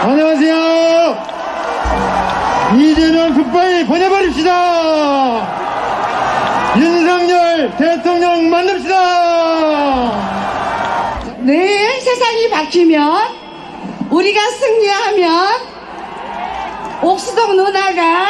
안녕하세요. 이재명 굿바이 보내버립시다. 윤석열 대통령 만납시다. 내일 세상이 바뀌면 우리가 승리하면 옥수동 누나가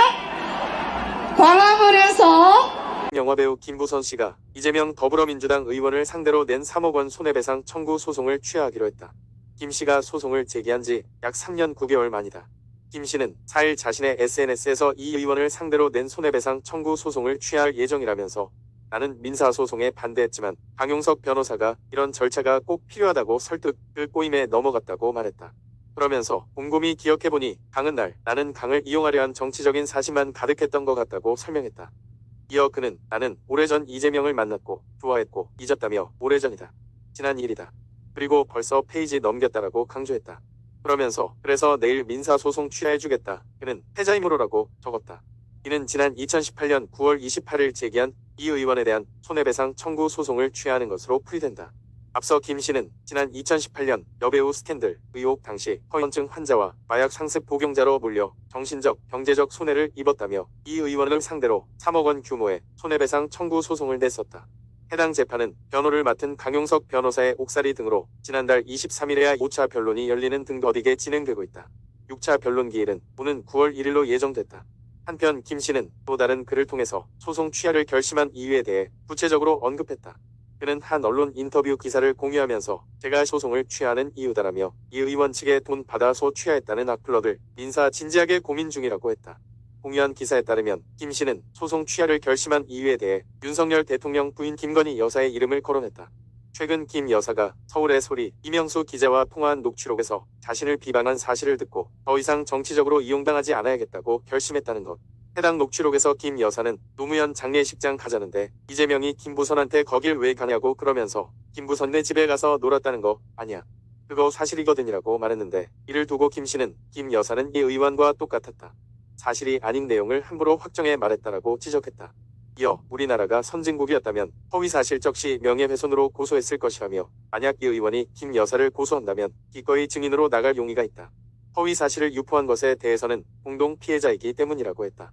광화문에서 영화배우 김부선 씨가 이재명 더불어민주당 의원을 상대로 낸 3억 원 손해배상 청구 소송을 취하하기로 했다. 김 씨가 소송을 제기한 지 약 3년 9개월 만이다. 김 씨는 4일 자신의 SNS에서 이 의원을 상대로 낸 손해배상 청구 소송을 취하할 예정이라면서 나는 민사소송에 반대했지만 강용석 변호사가 이런 절차가 꼭 필요하다고 설득 그 꼬임에 넘어갔다고 말했다. 그러면서 곰곰이 기억해보니 강은 날 나는 강을 이용하려 한 정치적인 사심만 가득했던 것 같다고 설명했다. 이어 그는 나는 오래전 이재명을 만났고 좋아했고 잊었다며 오래전이다. 지난 일이다. 그리고 벌써 페이지 넘겼다라고 강조했다. 그러면서 그래서 내일 민사소송 취하해주겠다. 그는 패자임으로라고 적었다. 이는 지난 2018년 9월 28일 제기한 이 의원에 대한 손해배상 청구 소송을 취하하는 것으로 풀이된다. 앞서 김 씨는 지난 2018년 여배우 스캔들 의혹 당시 허언증 환자와 마약 상습 복용자로 몰려 정신적, 경제적 손해를 입었다며 이 의원을 상대로 3억 원 규모의 손해배상 청구 소송을 냈었다. 해당 재판은 변호를 맡은 강용석 변호사의 옥살이 등으로 지난달 23일에야 5차 변론이 열리는 등 더디게 진행되고 있다. 6차 변론 기일은 오는 9월 1일로 예정됐다. 한편 김 씨는 또 다른 글을 통해서 소송 취하를 결심한 이유에 대해 구체적으로 언급했다. 그는 한 언론 인터뷰 기사를 공유하면서 제가 소송을 취하는 이유다라며 이 의원 측에 돈 받아서 취하했다는 악플러들 민사 진지하게 고민 중이라고 했다. 공유한 기사에 따르면 김 씨는 소송 취하를 결심한 이유에 대해 윤석열 대통령 부인 김건희 여사의 이름을 거론했다. 최근 김 여사가 서울의 소리 이명수 기자와 통화한 녹취록에서 자신을 비방한 사실을 듣고 더 이상 정치적으로 이용당하지 않아야겠다고 결심했다는 것. 해당 녹취록에서 김 여사는 노무현 장례식장 가자는데 이재명이 김부선한테 거길 왜 가냐고 그러면서 김부선네 집에 가서 놀았다는 거 아니야. 그거 사실이거든이라고 말했는데 이를 두고 김 씨는 김 여사는 이 의원과 똑같았다. 사실이 아닌 내용을 함부로 확정해 말했다라고 지적했다. 이어 우리나라가 선진국이었다면 허위사실적 시 명예훼손으로 고소했을 것이라며 만약 이 의원이 김 여사를 고소한다면 기꺼이 증인으로 나갈 용의가 있다. 허위사실을 유포한 것에 대해서는 공동 피해자이기 때문이라고 했다.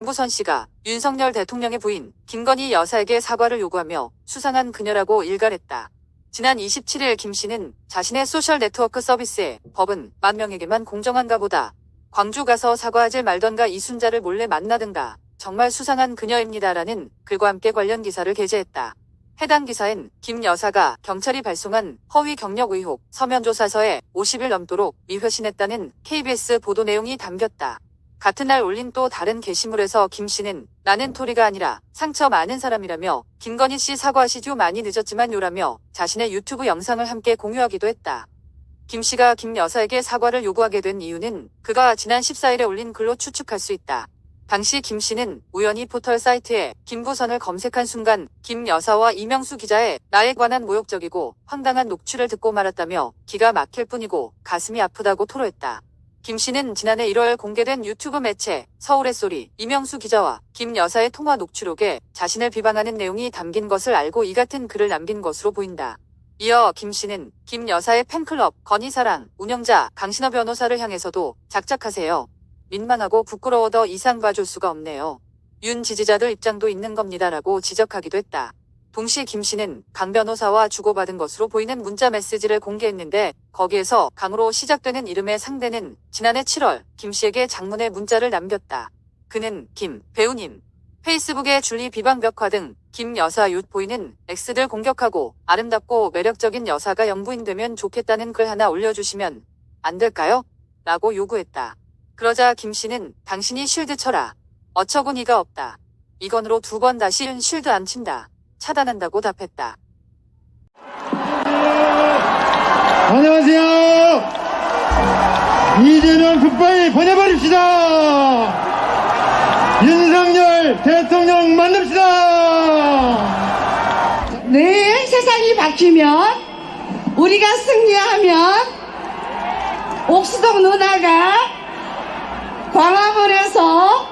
김부선 씨가 윤석열 대통령의 부인 김건희 여사에게 사과를 요구하며 수상한 그녀라고 일갈했다. 지난 27일 김 씨는 자신의 소셜 네트워크 서비스에 법은 10,000명에게만 공정한가 보다. 광주 가서 사과하질 말던가 이순자를 몰래 만나든가 정말 수상한 그녀입니다라는 글과 함께 관련 기사를 게재했다. 해당 기사엔 김 여사가 경찰이 발송한 허위 경력 의혹 서면 조사서에 50일 넘도록 미회신했다는 KBS 보도 내용이 담겼다. 같은 날 올린 또 다른 게시물에서 김 씨는 나는 토리가 아니라 상처 많은 사람이라며 김건희 씨 사과하시죠 많이 늦었지만 요라며 자신의 유튜브 영상을 함께 공유하기도 했다. 김 씨가 김 여사에게 사과를 요구하게 된 이유는 그가 지난 14일에 올린 글로 추측할 수 있다. 당시 김 씨는 우연히 포털 사이트에 김부선을 검색한 순간 김 여사와 이명수 기자의 나에 관한 모욕적이고 황당한 녹취를 듣고 말았다며 기가 막힐 뿐이고 가슴이 아프다고 토로했다. 김 씨는 지난해 1월 공개된 유튜브 매체 서울의 소리 이명수 기자와 김 여사의 통화 녹취록에 자신을 비방하는 내용이 담긴 것을 알고 이 같은 글을 남긴 것으로 보인다. 이어 김 씨는 김 여사의 팬클럽 건희사랑 운영자 강신호 변호사를 향해서도 작작하세요. 민망하고 부끄러워 더 이상 봐줄 수가 없네요. 윤 지지자들 입장도 있는 겁니다라고 지적하기도 했다. 동시 김 씨는 강 변호사와 주고받은 것으로 보이는 문자 메시지를 공개했는데 거기에서 강으로 시작되는 이름의 상대는 지난해 7월 김 씨에게 장문의 문자를 남겼다. 그는 김 배우님 페이스북에 줄리 비방 벽화 등 김 여사 윷보이는 X들 공격하고 아름답고 매력적인 여사가 영부인 되면 좋겠다는 글 하나 올려주시면 안 될까요? 라고 요구했다. 그러자 김 씨는 당신이 쉴드 쳐라. 어처구니가 없다. 이건으로 2번 다시 쉴드 안 친다. 차단한다고 답했다. 안녕하세요. 이재명 굿바이 보내버립시다. 윤석열 대통령 만납시다. 내일 세상이 바뀌면 우리가 승리하면 옥수동 누나가 광화문에서